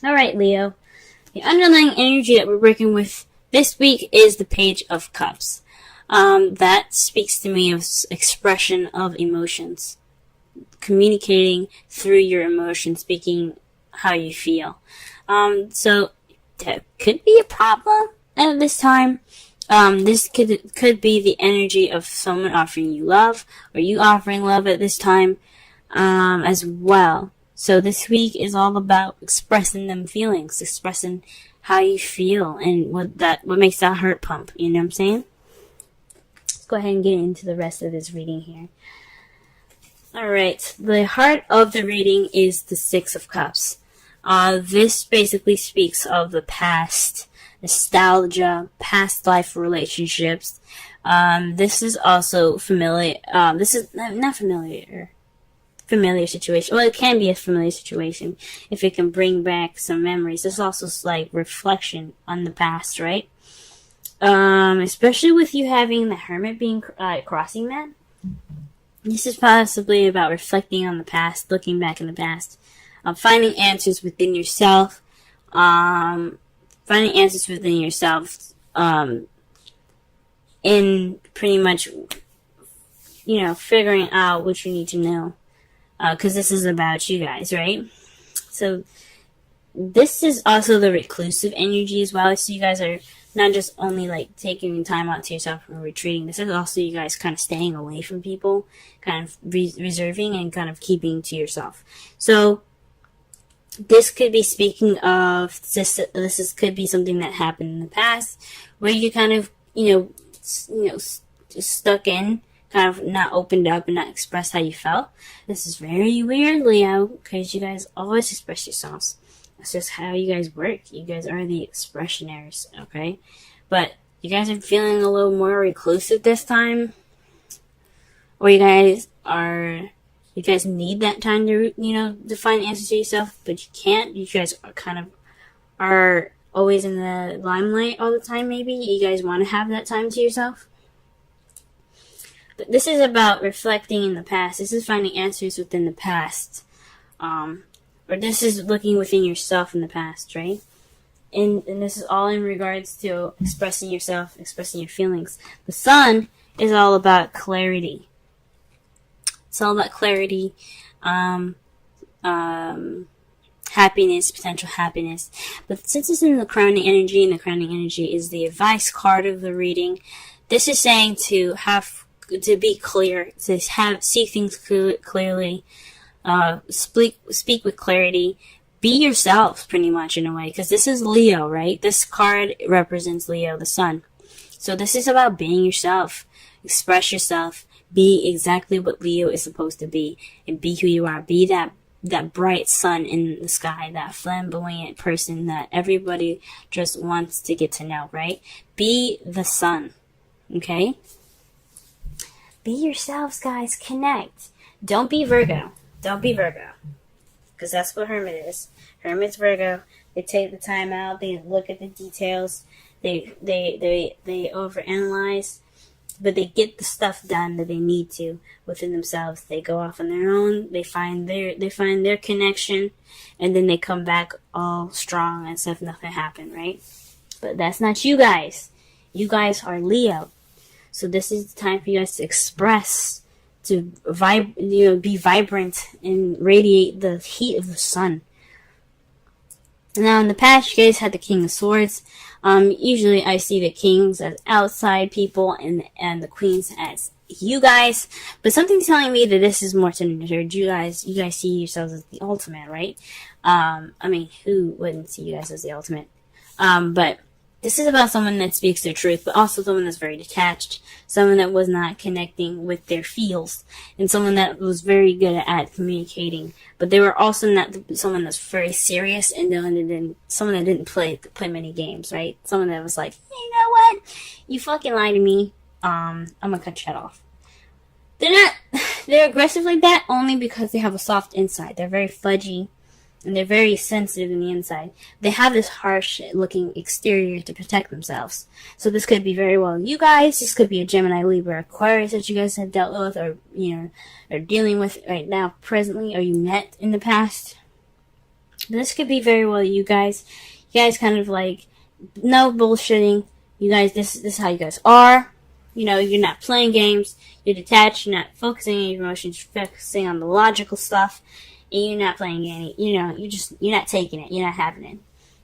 Alright, Leo. The underlying energy that we're working with this week is the Page of Cups. That speaks to me of expression of emotions. Communicating through your emotions, speaking how you feel. So that could be a problem at this time. This could be the energy of someone offering you love, or you offering love at this time, as well. So this week is all about expressing them feelings, expressing how you feel, and what makes that heart pump. You know what I'm saying? Let's go ahead and get into the rest of this reading here. Alright, the heart of the reading is the Six of Cups. This basically speaks of the past, nostalgia, past life relationships. This is also familiar. This is not familiar situation. Well, it can be a familiar situation if it can bring back some memories. There's also like reflection on the past, right? Especially with you having the Hermit being crossing that. This is possibly about reflecting on the past, looking back in the past, finding answers within yourself, in pretty much, figuring out what you need to know, because this is about you guys, right? So this is also the reclusive energy as well. So you guys are not just only like taking time out to yourself and retreating. This is also you guys kind of staying away from people, kind of reserving and kind of keeping to yourself. So this could be speaking of this could be something that happened in the past where you kind of stuck in, kind of not opened up and not expressed how you felt. This is very weird, Leo, because you guys always express yourselves. That's just how you guys work. You guys are the expressionaires, okay? But you guys are feeling a little more reclusive this time. Or you guys need that time to, to find answers to yourself, but you can't. You guys are always in the limelight all the time, maybe. You guys want to have that time to yourself. But this is about reflecting in the past. This is finding answers within the past. Or this is looking within yourself in the past, right? And this is all in regards to expressing yourself, expressing your feelings. The Sun is all about clarity. It's all about clarity, happiness, potential happiness. But since it's in the crowning energy, and the crowning energy is the advice card of the reading, this is saying to be clear, to see things clearly, speak with clarity, be yourself pretty much in a way, because this is Leo, right? This card represents Leo, the Sun. So this is about being yourself, express yourself, be exactly what Leo is supposed to be, and be who you are. Be that bright sun in the sky, that flamboyant person that everybody just wants to get to know, right? Be the sun, okay? Be yourselves, guys. Connect. Don't be Virgo. Don't be Virgo. Because that's what Hermit is. Hermit's Virgo. They take the time out. They look at the details. They overanalyze. But they get the stuff done that they need to within themselves. They go off on their own. They find their connection. And then they come back all strong as if nothing happened, right? But that's not you guys. You guys are Leo. So this is the time for you guys to express, to be vibrant and radiate the heat of the sun. Now, in the past, you guys had the King of Swords. Usually I see the kings as outside people and the queens as you guys. But something's telling me that this is more centered. You guys see yourselves as the ultimate, right? Who wouldn't see you guys as the ultimate? But this is about someone that speaks their truth, but also someone that's very detached, someone that was not connecting with their feels, and someone that was very good at communicating. But they were also not someone that's very serious, and someone that didn't play many games, right? Someone that was like, hey, you know what? You fucking lied to me. I'm gonna cut your head off. They're aggressive like that only because they have a soft inside. They're very fudgy. And they're very sensitive in the inside. They have this harsh-looking exterior to protect themselves. So this could be very well you guys. This could be a Gemini, Libra, Aquarius that you guys have dealt with or, are dealing with right now, presently, or you met in the past. This could be very well you guys. You guys kind of like, no bullshitting. You guys, this is how you guys are. You know, you're not playing games. You're detached. You're not focusing on your emotions. You're focusing on the logical stuff. And you're not playing any, you know, you're not taking it. You're not having it.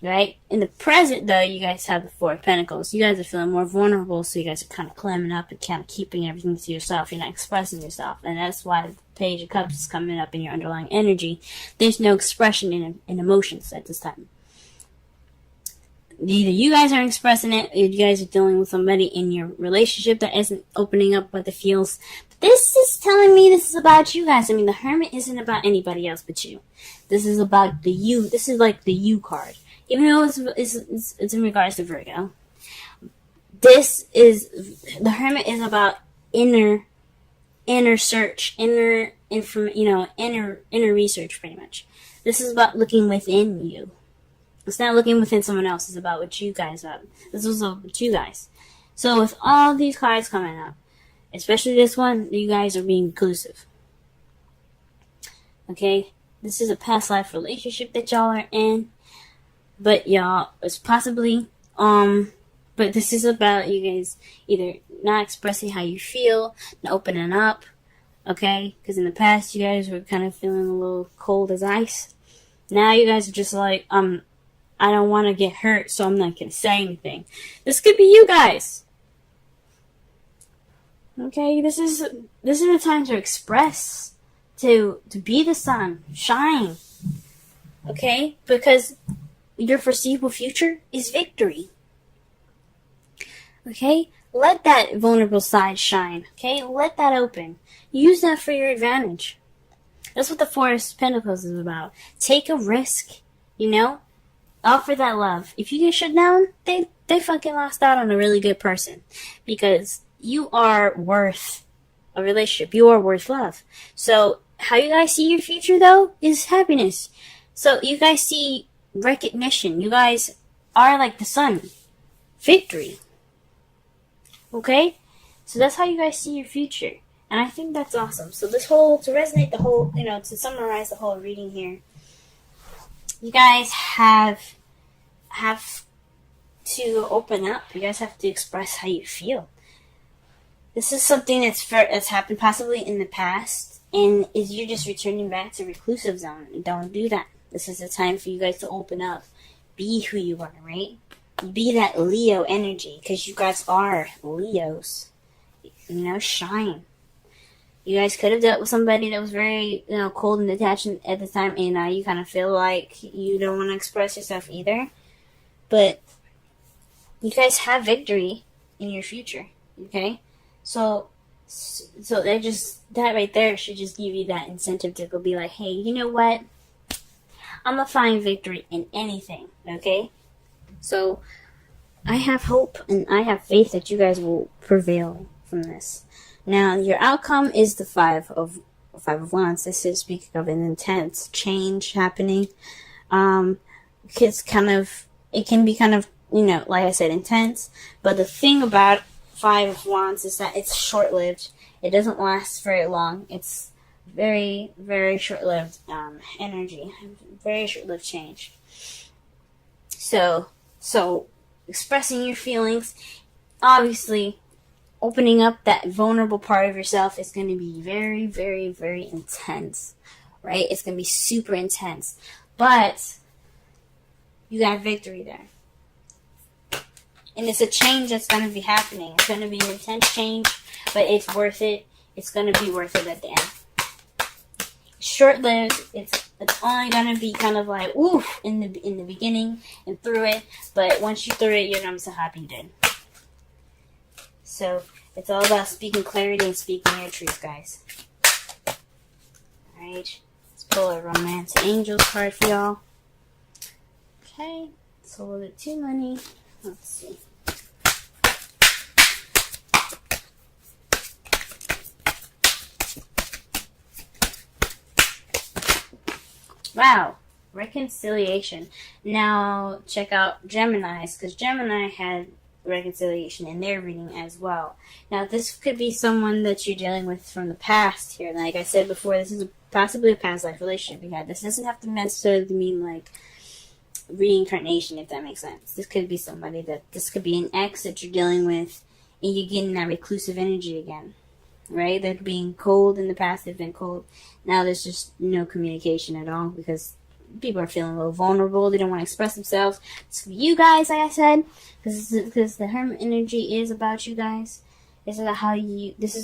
Right? In the present, though, you guys have the Four of Pentacles. You guys are feeling more vulnerable, so you guys are kind of clamming up and kind of keeping everything to yourself. You're not expressing yourself. And that's why the Page of Cups is coming up in your underlying energy. There's no expression in emotions at this time. Either you guys aren't expressing it, or you guys are dealing with somebody in your relationship that isn't opening up what it feels. But this is telling me this is about you guys. I mean, the Hermit isn't about anybody else but you. This is about the you. This is like the you card. Even though it's in regards to Virgo. This is, the Hermit is about inner search, inner research, pretty much. This is about looking within you. It's not looking within someone else. It's about what you guys are. This is about you guys. So with all these cards coming up, especially this one, you guys are being reclusive. Okay? This is a past life relationship that y'all are in. But y'all, it's possibly, but this is about you guys either not expressing how you feel, not opening up, okay? Because in the past, you guys were kind of feeling a little cold as ice. Now you guys are just like, I don't want to get hurt, so I'm not going to say anything. This could be you guys. Okay, this is the time to express, to be the sun, shine. Okay? Because your foreseeable future is victory. Okay? Let that vulnerable side shine. Okay? Let that open. Use that for your advantage. That's what the Four of Pentacles is about. Take a risk. You know? Offer that love. If you get shut down, they fucking lost out on a really good person. Because you are worth a relationship. You are worth love. So, how you guys see your future, though, is happiness. So, you guys see recognition. You guys are like the sun. Victory. Okay? So that's how you guys see your future. And I think that's awesome. So this whole, to resonate the whole, to summarize the whole reading here, you guys have to open up. You guys have to express how you feel. This is something that's happened possibly in the past, and is you just returning back to reclusive zone. Don't do that. This is the time for you guys to open up. Be who you are, right? Be that Leo energy, because you guys are Leos. Shine. You guys could have dealt with somebody that was very, cold and detached at the time, and now you kind of feel like you don't want to express yourself either. But you guys have victory in your future, okay? So that right there should just give you that incentive to go be like, hey, you know what? I'm going to find victory in anything, okay? So, I have hope and I have faith that you guys will prevail from this. Now, your outcome is the Five of Wands. This is speaking of an intense change happening. It can be kind of, like I said, intense. But the thing about Five of Wands is that it's short-lived. It doesn't last very long. It's very, very short-lived energy, very short-lived change. So expressing your feelings, obviously, opening up that vulnerable part of yourself is going to be very, very, very intense, right? It's going to be super intense, but you got victory there. And it's a change that's going to be happening. It's going to be an intense change, but it's worth it. It's going to be worth it at the end. Short-lived. It's only going to be kind of like, oof, in the beginning and through it. But once you through it, you're going to be so happy you did. So, it's all about speaking clarity and speaking your truth, guys. Alright. Let's pull a Romance Angels card for y'all. Okay. It's a little bit too many. Let's see. Wow, reconciliation. Now, check out Gemini's, because Gemini had reconciliation in their reading as well. Now, this could be someone that you're dealing with from the past here. Like I said before, this is a possibly a past life relationship you had. This doesn't have to necessarily mean like reincarnation, if that makes sense. This could be somebody this could be an ex that you're dealing with, and you're getting that reclusive energy again, right? They're being cold in the past. They've been cold. Now there's just no communication at all because people are feeling a little vulnerable. They don't want to express themselves. It's for you guys, like I said, because the Hermit energy is about you guys. This is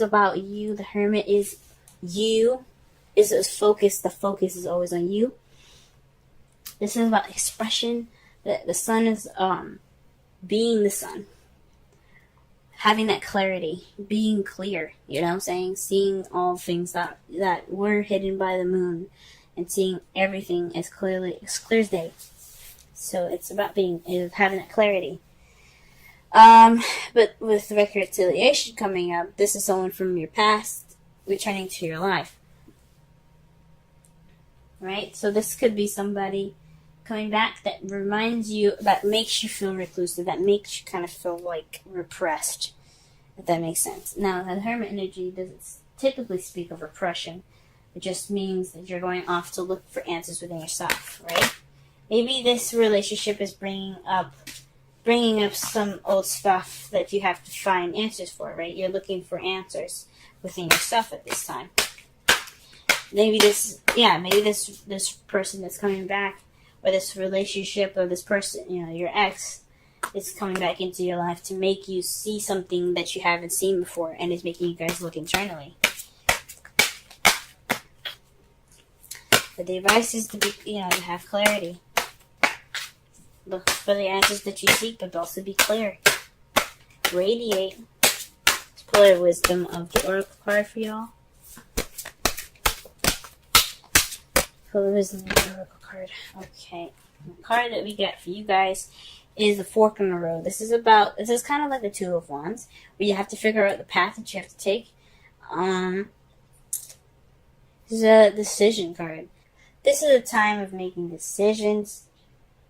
about you. The Hermit is you. Is focused. The focus is always on you. This is about expression. The sun is being the sun. Having that clarity, being clear, you know what I'm saying? Seeing all things that were hidden by the moon, and seeing everything as clear as day. So it's about having that clarity. But with the reconciliation coming up, this is someone from your past returning to your life. Right? So this could be somebody coming back that reminds you, that makes you feel reclusive, that makes you kind of feel like repressed, if that makes sense. Now, the Hermit energy doesn't typically speak of repression. It just means that you're going off to look for answers within yourself, right? Maybe this relationship is bringing up some old stuff that you have to find answers for, right? You're looking for answers within yourself at this time. Maybe this person that's coming back, or this relationship, or this person, your ex, is coming back into your life to make you see something that you haven't seen before, and is making you guys look internally. But the advice is to be, to have clarity. Look for the answers that you seek, but also be clear. Radiate. Let's pull our wisdom of the Oracle card for y'all. Pull the wisdom of the Oracle card. Okay. The card that we get for you guys is the Fork in the Road. This is kind of like the Two of Wands, where you have to figure out the path that you have to take. This is a decision card. This is a time of making decisions,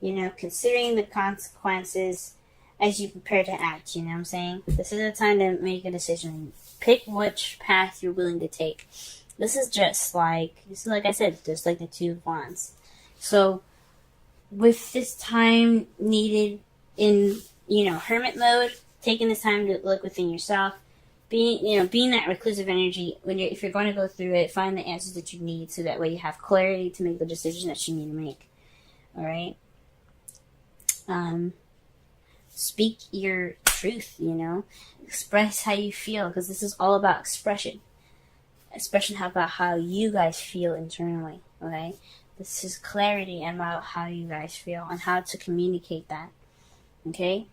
considering the consequences as you prepare to act, you know what I'm saying? This is a time to make a decision. Pick which path you're willing to take. This is like I said, just like the Two of Wands. So, with this time needed in, hermit mode, taking this time to look within yourself, being that reclusive energy, if you're going to go through it, find the answers that you need, so that way you have clarity to make the decision that you need to make. Alright? Speak your truth, express how you feel, because this is all about expression. About how you guys feel internally, okay? This is clarity about how you guys feel and how to communicate that, okay?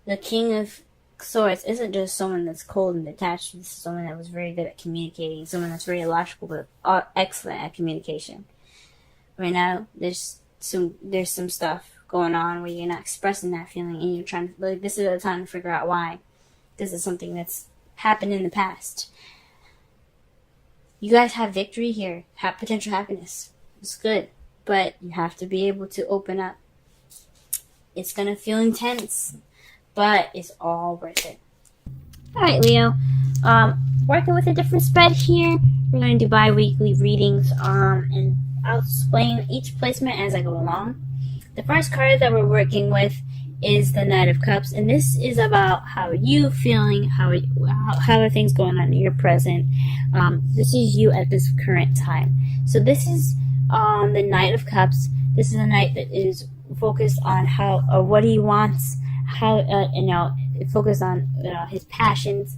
The King of Swords isn't just someone that's cold and detached. This is someone that was very good at communicating, someone that's very logical but excellent at communication. Right now, there's some stuff going on where you're not expressing that feeling, and you're trying to, this is the time to figure out why. This is something that's happened in the past. You guys have victory here, have potential happiness. It's good, but you have to be able to open up. It's gonna feel intense, but it's all worth it. Alright, Leo. Working with a different spread here. We're going to do bi-weekly readings, and I'll explain each placement as I go along. The first card that we're working with is the Knight of Cups, and this is about how you feeling, how are things going on in your present. This is you at this current time. So this is the Knight of Cups. This is a knight that is focused on what he wants, focused on his passions,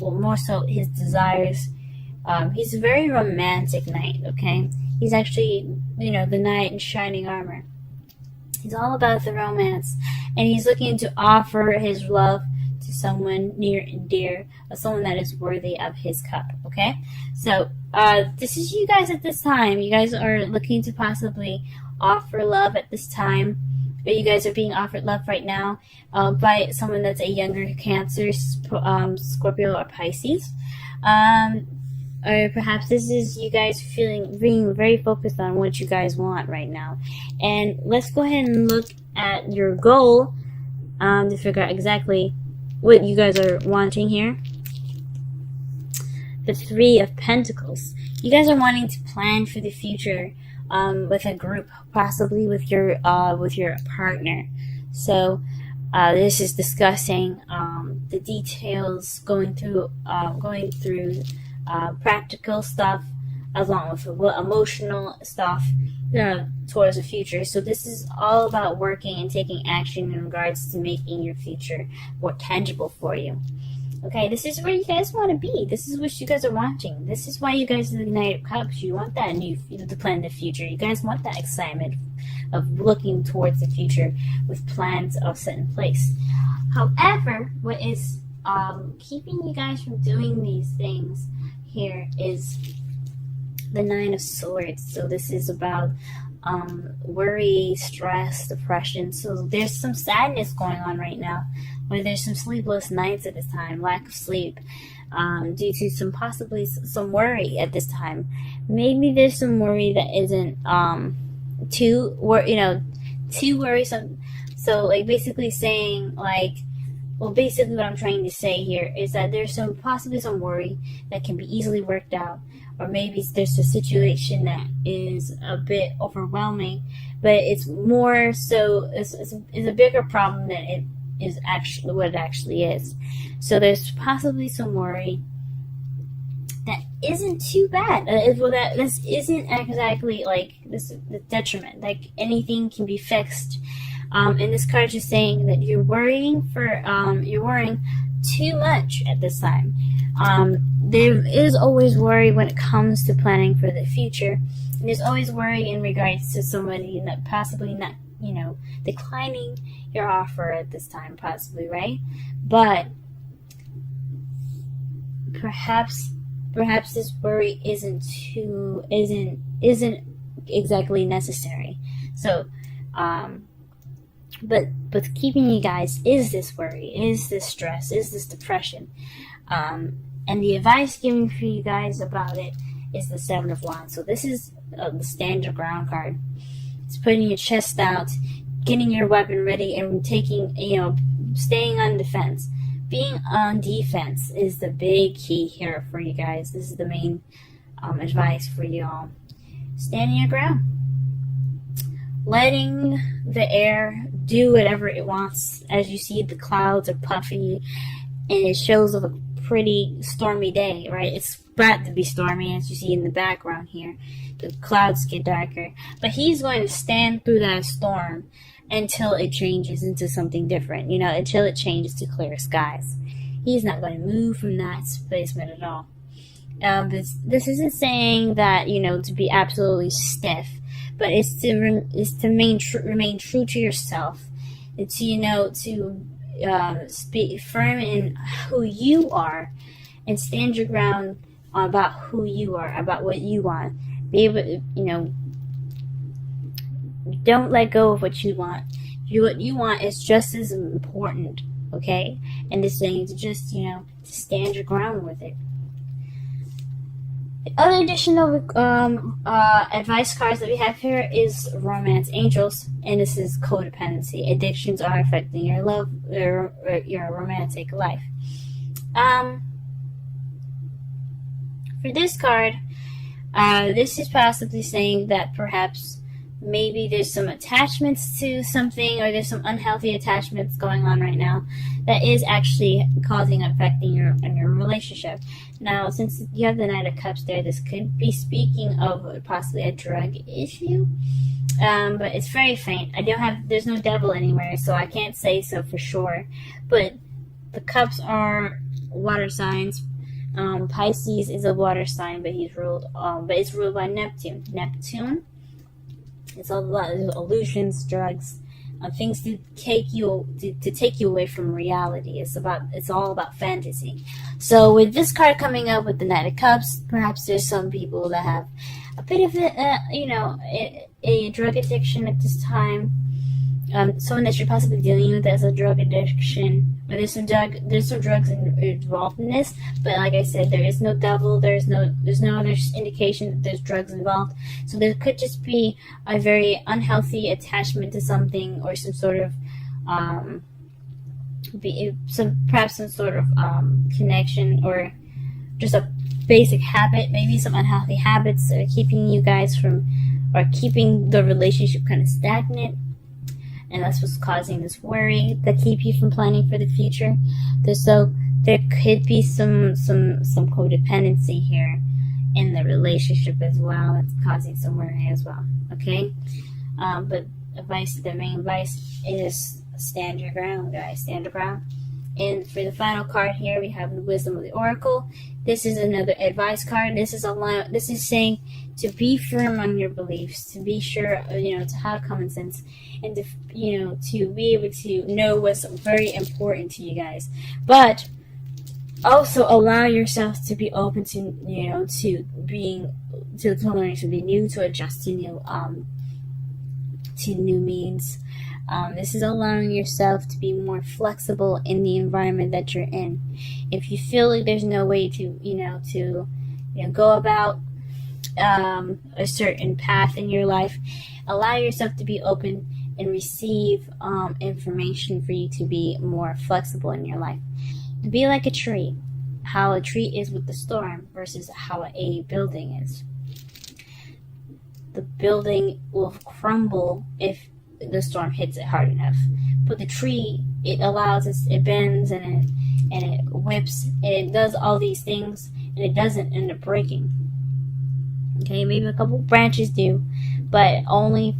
more so his desires. He's a very romantic knight. Okay, he's actually the knight in shining armor. He's all about the romance, and he's looking to offer his love to someone near and dear, or someone that is worthy of his cup, okay? So, this is you guys at this time. You guys are looking to possibly offer love at this time, or you guys are being offered love right now by someone that's a younger Cancer, Scorpio, or Pisces. Or perhaps this is you guys being very focused on what you guys want right now. And let's go ahead and look at your goal to figure out exactly what you guys are wanting here. The Three of Pentacles. You guys are wanting to plan for the future with a group, possibly with your partner. So this is discussing the details, going through practical stuff, along with emotional stuff towards the future. So this is all about working and taking action in regards to making your future more tangible for you. Okay, this is where you guys want to be. This is what you guys are wanting. This is why you guys are the Knight of Cups. You want that to plan the future. You guys want that excitement of looking towards the future with plans all set in place. However, what is keeping you guys from doing these things here is the Nine of Swords. So this is about worry, stress, depression. So there's some sadness going on right now, where there's some sleepless nights at this time, lack of sleep, due to possibly some worry at this time. Maybe there's some worry that isn't too worrisome. So like basically saying basically what I'm trying to say here is that there's possibly some worry that can be easily worked out. Or maybe there's a situation that is a bit overwhelming, but it's more so, it's a bigger problem than it is actually what it actually is. So there's possibly some worry that isn't too bad. That this isn't exactly like this the detriment. Like anything can be fixed. And this card is saying that you're worrying too much at this time. There is always worry when it comes to planning for the future. And there's always worry in regards to somebody that possibly not, declining your offer at this time, possibly, right? But perhaps this worry isn't exactly necessary. So, but keeping you guys is this worry, is this stress, is this depression. And the advice given for you guys about it is the Seven of Wands. So this is the stand your ground card. It's putting your chest out, getting your weapon ready, and staying on defense. Being on defense is the big key here for you guys. This is the main advice for you all. Standing your ground. Letting the air do whatever it wants. As you see, the clouds are puffy, and it shows of a pretty stormy day, right? It's about to be stormy, as you see in the background here. The clouds get darker. But he's going to stand through that storm until it changes into something different, until it changes to clear skies. He's not going to move from that placement at all. This isn't saying that, to be absolutely stiff, but it's to remain true to yourself. It's, to speak firm in who you are and stand your ground about who you are, about what you want. Be able to, don't let go of what you want. What you want is just as important, okay? And this thing to just, to stand your ground with it. The other additional advice cards that we have here is Romance Angels, and this is codependency. Addictions are affecting your love, your romantic life. For this card, this is possibly saying that perhaps maybe there's some attachments to something, or there's some unhealthy attachments going on right now that is actually affecting your relationship. Now, since you have the Knight of Cups there, this could be speaking of possibly a drug issue, but it's very faint. There's no devil anywhere, so I can't say so for sure. But the cups are water signs. Pisces is a water sign, but it's ruled by Neptune. Neptune. It's all about illusions, drugs, things to take you away from reality. It's all about fantasy. So with this card coming up with the Knight of Cups, perhaps there's some people that have a bit of a drug addiction at this time. Someone that you're possibly dealing with as a drug addiction. But there's some drugs involved in this. But like I said, there is no devil. There's no other indication that there's drugs involved. So there could just be a very unhealthy attachment to something, or some sort of perhaps some sort of connection, or just a basic habit, maybe some unhealthy habits that are keeping you guys from, or keeping the relationship kind of stagnant. And that's what's causing this worry that keep you from planning for the future. There could be some codependency here in the relationship as well. It's causing some worry as well. Okay, but the main advice is stand your ground, guys. Stand your ground. And for the final card here, we have the Wisdom of the Oracle. This is another advice card. This is saying to be firm on your beliefs, to be sure, to have common sense, and to be able to know what's very important to you guys. But also allow yourself to be open to learning something new, to adjust to new means. This is allowing yourself to be more flexible in the environment that you're in. If you feel like there's no way to go about a certain path in your life, allow yourself to be open and receive information for you to be more flexible in your life. Be like a tree. How a tree is with the storm versus how a building is. The building will crumble if the storm hits it hard enough, but the tree, it bends and it whips and it does all these things, and it doesn't end up breaking. Okay, maybe a couple branches do, but only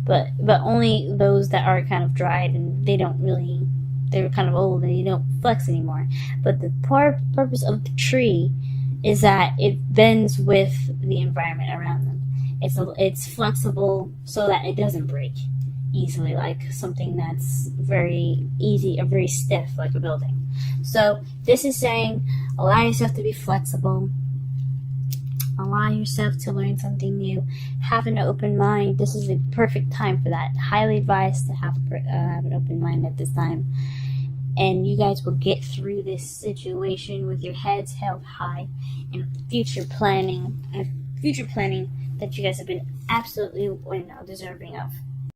those that are kind of dried and they're kind of old and you don't flex anymore. But the purpose of the tree is that it bends with the environment around them. It's flexible so that it doesn't break easily, like something that's very easy or very stiff, like a building. So this is saying, allow yourself to be flexible. Allow yourself to learn something new. Have an open mind. This is the perfect time for that. Highly advised to have an open mind at this time. And you guys will get through this situation with your heads held high, and future planning that you guys have been absolutely deserving of.